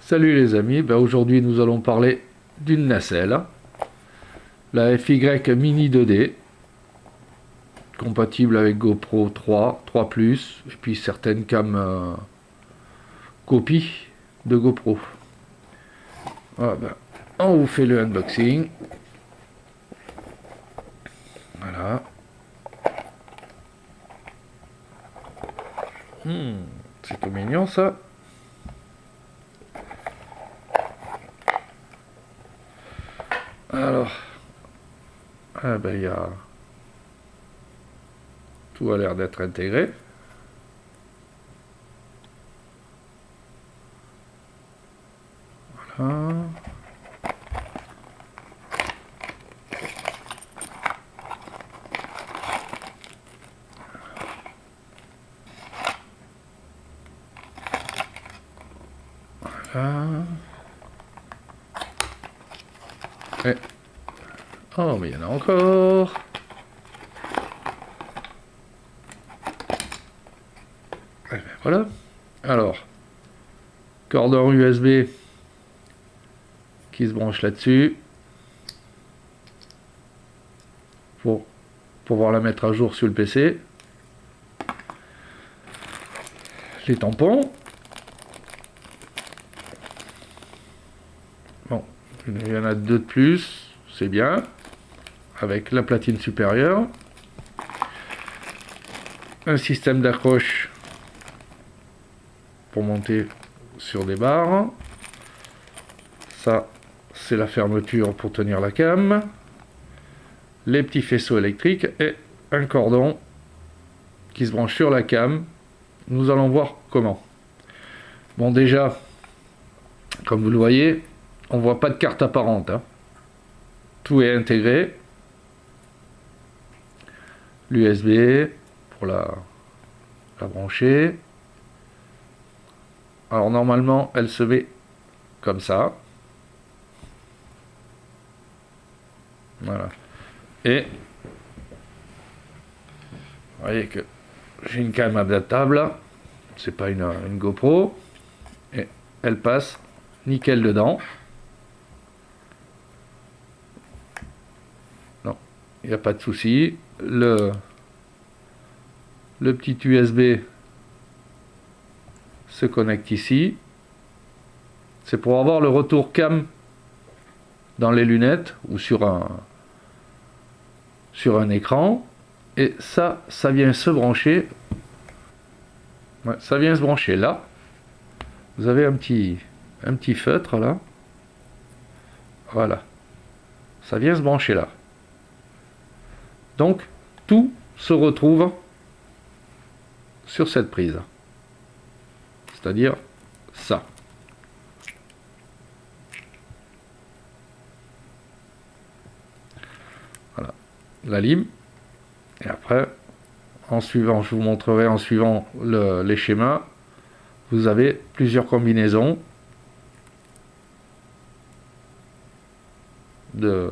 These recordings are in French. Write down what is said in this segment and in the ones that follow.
Salut les amis, aujourd'hui nous allons parler d'une nacelle, la FY Mini 2D, compatible avec GoPro 3, 3+, et puis certaines cams copies de GoPro. On vous fait le unboxing. Voilà. C'est tout mignon ça. Alors, il y a... Tout a l'air d'être intégré. Voilà. Voilà. Et... Oh, mais il y en a encore. Voilà. Alors, cordon USB qui se branche là-dessus pour pouvoir la mettre à jour sur le PC. Les tampons. Bon, il y en a deux de plus, c'est bien. Avec la platine supérieure. Un système d'accroche pour monter sur des barres. Ça, c'est la fermeture pour tenir la cam. Les petits faisceaux électriques et un cordon qui se branche sur la cam. Nous allons voir comment. Bon, déjà, comme vous le voyez, on voit pas de carte apparente, hein. Tout est intégré. L'USB pour la brancher. Alors normalement elle se met comme ça. Voilà. Et vous voyez que j'ai une cam adaptable. C'est pas une GoPro. Et elle passe nickel dedans. Non, il n'y a pas de souci. Le petit USB se connecte ici. C'est pour avoir le retour cam dans les lunettes ou sur un écran. Et ça vient se brancher. Ouais, ça vient se brancher là. Vous avez un petit feutre là. Voilà. Ça vient se brancher là. Donc, tout se retrouve sur cette prise. C'est-à-dire ça. Voilà. La lime. Et après, en suivant, je vous montrerai en suivant les schémas, vous avez plusieurs combinaisons de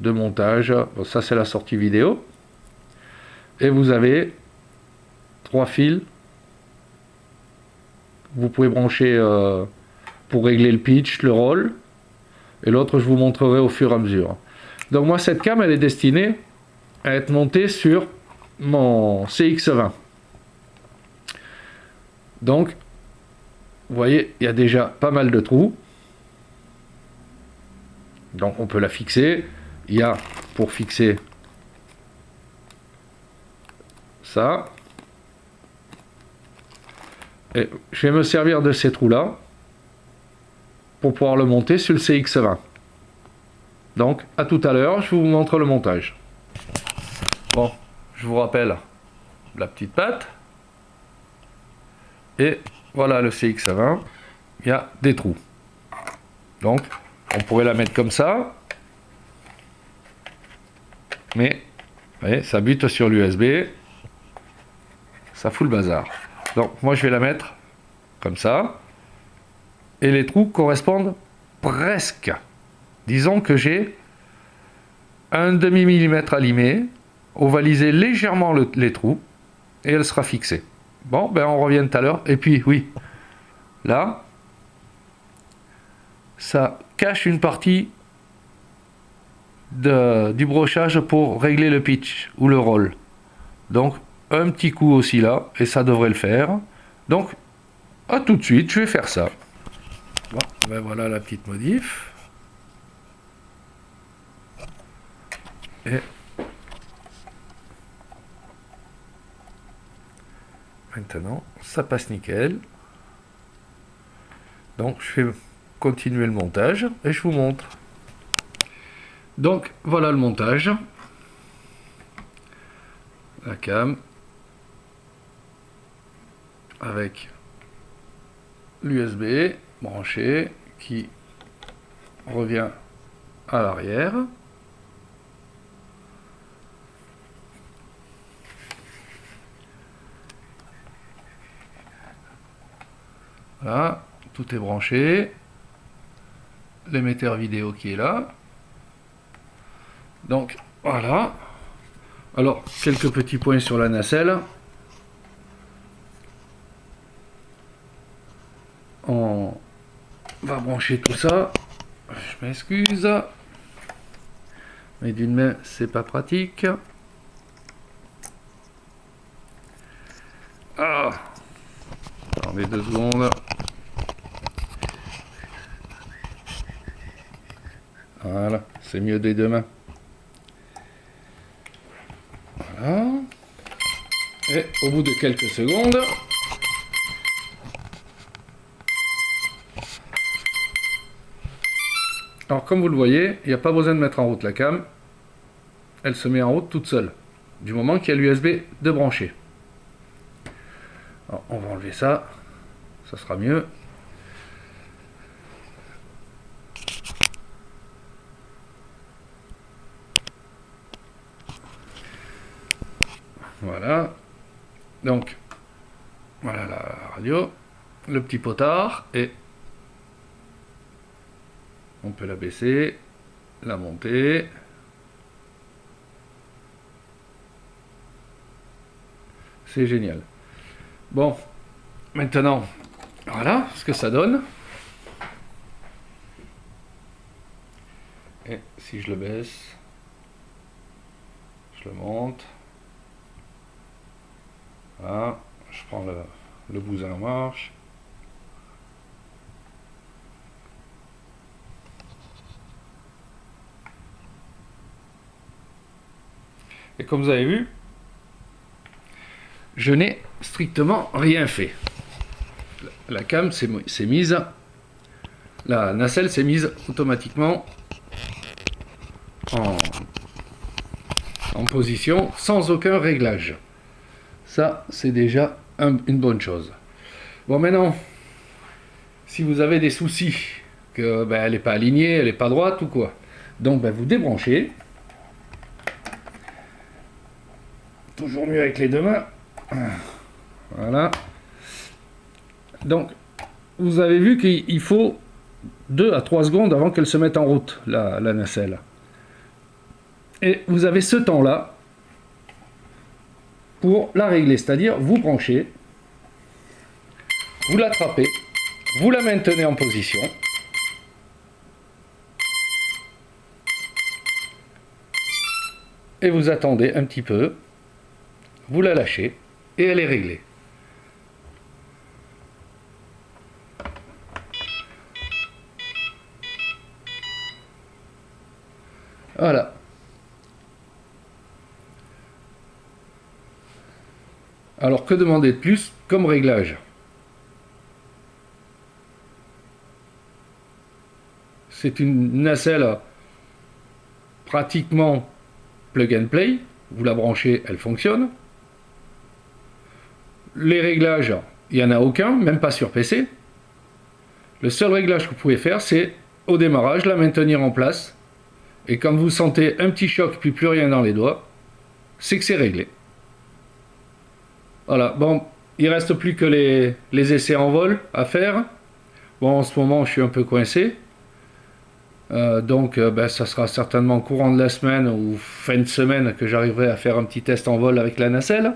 montage. Bon, ça c'est la sortie vidéo. Et vous avez 3 fils. Vous pouvez brancher pour régler le pitch, le roll. Et l'autre, je vous montrerai au fur et à mesure. Donc moi, cette cam, elle est destinée à être montée sur mon CX20. Donc, vous voyez, il y a déjà pas mal de trous. Donc on peut la fixer. Il y a pour fixer ça. Et je vais me servir de ces trous là pour pouvoir le monter sur le CX20. Donc à tout à l'heure, je vous montre le montage. Bon, je vous rappelle la petite patte. Et voilà le CX20. Il y a des trous. Donc on pourrait la mettre comme ça. Mais vous voyez, ça bute sur l'USB. Ça fout le bazar. Donc moi je vais la mettre comme ça. Et les trous correspondent presque. Disons que j'ai un demi-millimètre à limer, ovaliser légèrement les trous et elle sera fixée. Bon, ben on revient tout à l'heure. Et puis oui, là, ça cache une partie du brochage pour régler le pitch ou le roll. Donc un petit coup aussi là et ça devrait le faire. Donc à tout de suite, je vais faire ça. Bon, ben voilà la petite modif. Et maintenant, ça passe nickel. Donc je vais continuer le montage et je vous montre. Donc voilà le montage. La cam avec l'USB branché qui revient à l'arrière. Voilà, tout est branché. L'émetteur vidéo qui est là. Donc voilà. Alors quelques petits points sur la nacelle. On va brancher tout ça. Je m'excuse. Mais d'une main, c'est pas pratique. Ah. Attendez 2 secondes. Voilà, c'est mieux des 2 mains. Voilà. Et au bout de quelques secondes, alors comme vous le voyez, il n'y a pas besoin de mettre en route la cam. Elle se met en route toute seule, du moment qu'il y a l'USB de brancher. Alors, on va enlever ça, ça sera mieux. Voilà. Donc, voilà la radio, le petit potard, et on peut la baisser, la monter. C'est génial. Bon, maintenant, voilà ce que ça donne. Et si je le baisse, je le monte. Voilà, je prends le bousin en marche. Et comme vous avez vu, je n'ai strictement rien fait. La cam s'est mise, la nacelle s'est mise automatiquement en position sans aucun réglage. Ça, c'est déjà une bonne chose. Bon, maintenant, si vous avez des soucis, que elle n'est pas alignée, elle n'est pas droite ou quoi, donc vous débranchez. Toujours mieux avec les 2 mains. Voilà. Donc, vous avez vu qu'il faut 2 à 3 secondes avant qu'elle se mette en route, la nacelle. Et vous avez ce temps-là pour la régler, c'est-à-dire vous branchez, vous l'attrapez, vous la maintenez en position. Et vous attendez un petit peu, vous la lâchez et elle est réglée. Voilà. Alors que demander de plus comme réglage? C'est une nacelle pratiquement plug and play. Vous la branchez, elle fonctionne. Les réglages, il n'y en a aucun, même pas sur PC. Le seul réglage que vous pouvez faire, c'est au démarrage, la maintenir en place. Et quand vous sentez un petit choc, puis plus rien dans les doigts, c'est que c'est réglé. Voilà, bon, il reste plus que les essais en vol à faire. Bon, en ce moment, je suis un peu coincé. Donc, ça sera certainement courant de la semaine ou fin de semaine que j'arriverai à faire un petit test en vol avec la nacelle.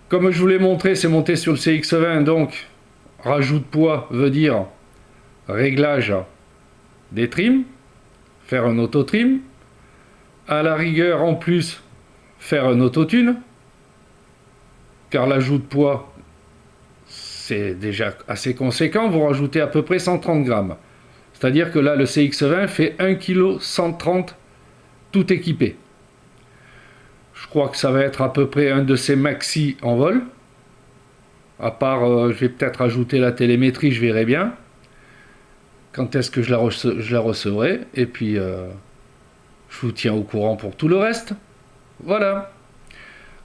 Comme je vous l'ai montré, c'est monté sur le CX20, donc rajout de poids veut dire réglage des trims, faire un auto-trim, à la rigueur en plus faire un autotune, car l'ajout de poids c'est déjà assez conséquent, vous rajoutez à peu près 130 grammes. C'est-à-dire que là le CX20 fait 1 kg 130 tout équipé. Je crois que ça va être à peu près un de ces maxi en vol. À part, je vais peut-être ajouter la télémétrie, je verrai bien. Quand est-ce que je la recevrai. Et puis, je vous tiens au courant pour tout le reste. Voilà.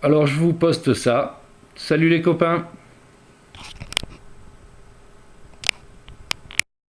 Alors, je vous poste ça. Salut les copains.